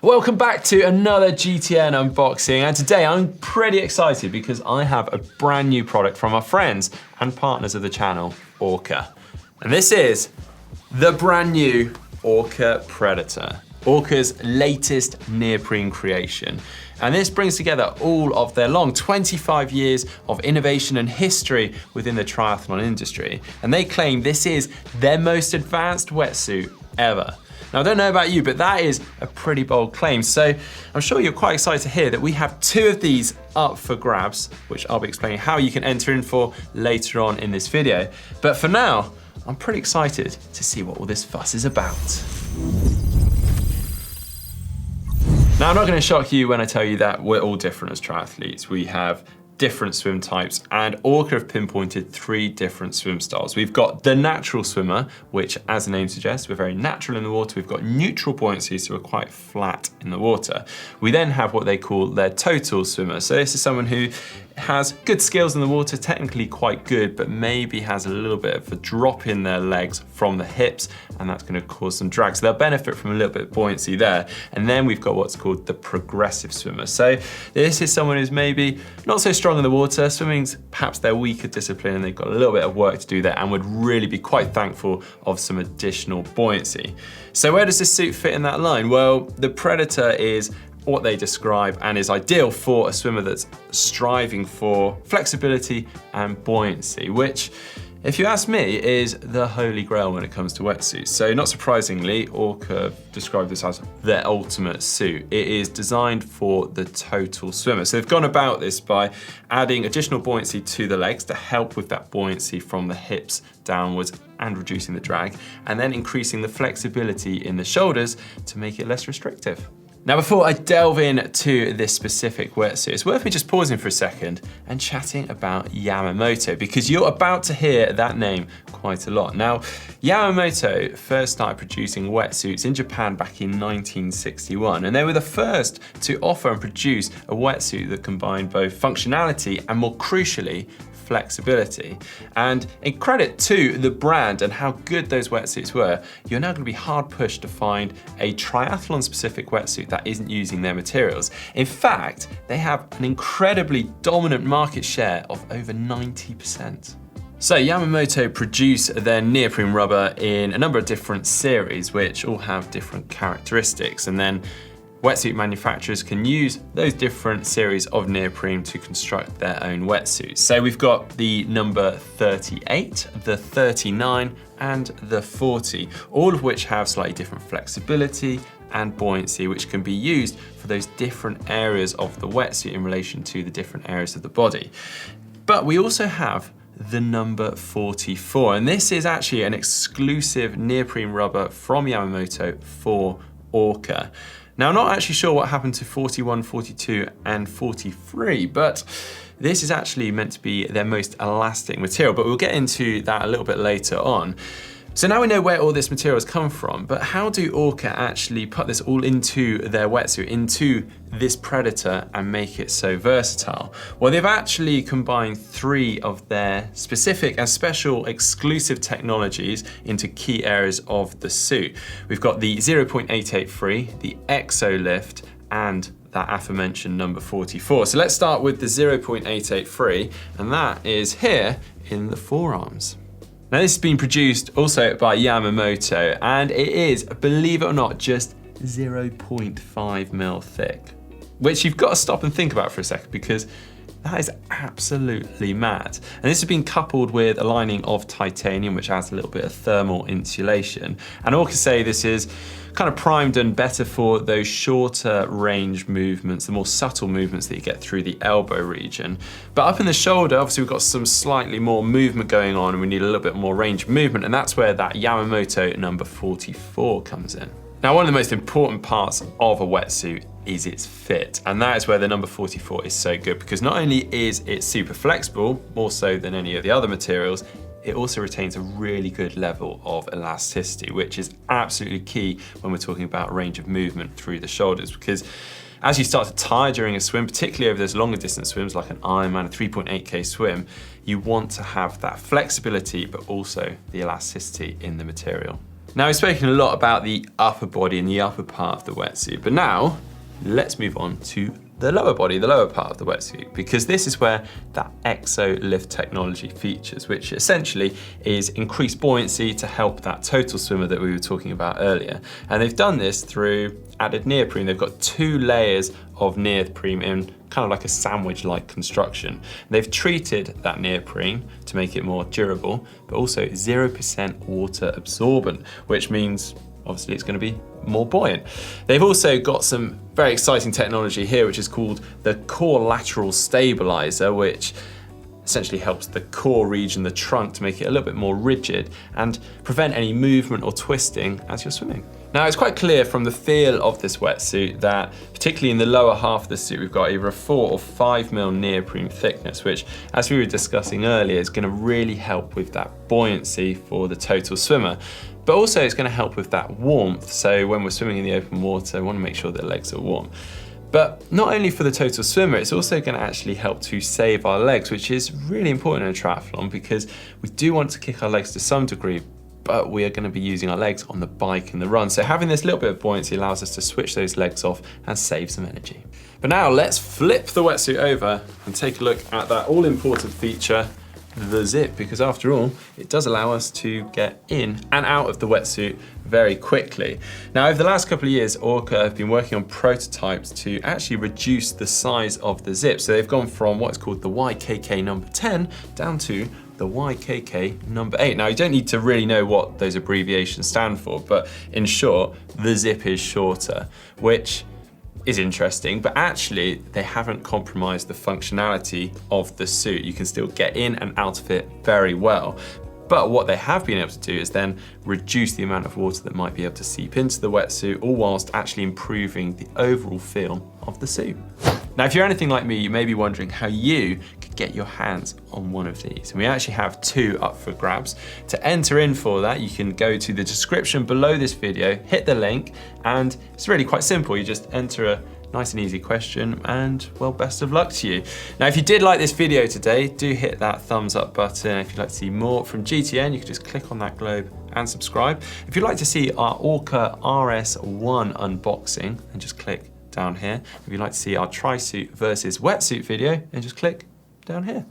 Welcome back to another GTN unboxing, and today I'm pretty excited because I have a brand new product from our friends and partners of the channel, Orca. And this is the brand new Orca Predator, Orca's latest neoprene creation. And this brings together all of their long 25 years of innovation and history within the triathlon industry. And they claim this is their most advanced wetsuit ever. Now, I don't know about you, but that is a pretty bold claim. So I'm sure you're quite excited to hear that we have two of these up for grabs, which I'll be explaining how you can enter in for later on in this video. But for now, I'm pretty excited to see what all this fuss is about. Now, I'm not going to shock you when I tell you that we're all different as triathletes. We have different swim types, and Orca have pinpointed 3 different swim styles. We've got the natural swimmer, which, as the name suggests, we're very natural in the water. We've got neutral buoyancy, so we're quite flat in the water. We then have what they call their total swimmer. So this is someone who has good skills in the water, technically quite good, but maybe has a little bit of a drop in their legs from the hips, and that's gonna cause some drag. So they'll benefit from a little bit of buoyancy there. And then we've got what's called the progressive swimmer. So this is someone who's maybe not so strong in the water, swimming's perhaps their weaker discipline, and they've got a little bit of work to do there and would really be quite thankful of some additional buoyancy. So where does this suit fit in that line? Well, the Predator is what they describe and is ideal for a swimmer that's striving for flexibility and buoyancy, which, if you ask me, is the holy grail when it comes to wetsuits. So not surprisingly, Orca described this as their ultimate suit. It is designed for the total swimmer. So they've gone about this by adding additional buoyancy to the legs to help with that buoyancy from the hips downwards and reducing the drag, and then increasing the flexibility in the shoulders to make it less restrictive. Now, before I delve into this specific wetsuit, it's worth me just pausing for a second and chatting about Yamamoto, because you're about to hear that name quite a lot. Now, Yamamoto first started producing wetsuits in Japan back in 1961, and they were the first to offer and produce a wetsuit that combined both functionality and, more crucially, flexibility. And in credit to the brand and how good those wetsuits were, you're now going to be hard pushed to find a triathlon specific wetsuit that isn't using their materials. In fact, they have an incredibly dominant market share of over 90%. So Yamamoto produce their neoprene rubber in a number of different series, which all have different characteristics, and then wetsuit manufacturers can use those different series of neoprene to construct their own wetsuits. So we've got the number 38, the 39, and the 40, all of which have slightly different flexibility and buoyancy, which can be used for those different areas of the wetsuit in relation to the different areas of the body. But we also have the number 44, and this is actually an exclusive neoprene rubber from Yamamoto for Orca. Now, I'm not actually sure what happened to 41, 42, and 43, but this is actually meant to be their most elastic material, but we'll get into that a little bit later on. So now we know where all this material has come from, but how do Orca actually put this all into their wetsuit, into this Predator, and make it so versatile? Well, they've actually combined 3 of their specific and special exclusive technologies into key areas of the suit. We've got the 0.88 free, the Exo Lift, and that aforementioned number 44. So let's start with the 0.88 free, and that is here in the forearms. Now, this has been produced also by Yamamoto, and it is, believe it or not, just 0.5 mil thick, which you've got to stop and think about for a second, because that is absolutely mad. And this has been coupled with a lining of titanium, which adds a little bit of thermal insulation. And Orca say this is kind of primed and better for those shorter range movements, the more subtle movements that you get through the elbow region. But up in the shoulder, obviously we've got some slightly more movement going on, and we need a little bit more range of movement, and that's where that Yamamoto number 44 comes in. Now, one of the most important parts of a wetsuit is its fit, and that is where the number 44 is so good, because not only is it super flexible, more so than any of the other materials, it also retains a really good level of elasticity, which is absolutely key when we're talking about range of movement through the shoulders, because as you start to tire during a swim, particularly over those longer distance swims like an Ironman, a 3.8K swim, you want to have that flexibility, but also the elasticity in the material. Now, we've spoken a lot about the upper body and the upper part of the wetsuit, but now let's move on to the lower body, the lower part of the wetsuit, because this is where that exo lift technology features, which essentially is increased buoyancy to help that total swimmer that we were talking about earlier. And they've done this through added neoprene. They've got 2 layers of neoprene in kind of like a sandwich-like construction. They've treated that neoprene to make it more durable, but also 0% water absorbent, which means obviously it's going to be more buoyant. They've also got some very exciting technology here, which is called the core lateral stabilizer, which essentially helps the core region, the trunk, to make it a little bit more rigid and prevent any movement or twisting as you're swimming. Now, it's quite clear from the feel of this wetsuit that, particularly in the lower half of the suit, we've got either a 4 or 5 mil neoprene thickness, which, as we were discussing earlier, is going to really help with that buoyancy for the total swimmer. But also it's going to help with that warmth. So when we're swimming in the open water, we want to make sure that legs are warm. But not only for the total swimmer, it's also going to actually help to save our legs, which is really important in a triathlon because we do want to kick our legs to some degree, but we are going to be using our legs on the bike and the run. So having this little bit of buoyancy allows us to switch those legs off and save some energy. But now let's flip the wetsuit over and take a look at that all-important feature, the zip, because after all, it does allow us to get in and out of the wetsuit very quickly. Now, over the last couple of years, Orca have been working on prototypes to actually reduce the size of the zip. So they've gone from what's called the YKK number 10 down to the YKK number 8. Now, you don't need to really know what those abbreviations stand for, but in short, the zip is shorter, which is interesting, but actually they haven't compromised the functionality of the suit. You can still get in and out of it very well. But what they have been able to do is then reduce the amount of water that might be able to seep into the wetsuit, all whilst actually improving the overall feel of the suit. Now, if you're anything like me, you may be wondering how you could get your hands on one of these. And we actually have 2 up for grabs. To enter in for that, you can go to the description below this video, hit the link, and it's really quite simple. You just enter a nice and easy question, and well, best of luck to you. Now, if you did like this video today, do hit that thumbs up button. If you'd like to see more from GTN, you can just click on that globe and subscribe. If you'd like to see our Orca RS1 unboxing, then just click down here. If you'd like to see our tri-suit versus wetsuit video, then just click down here.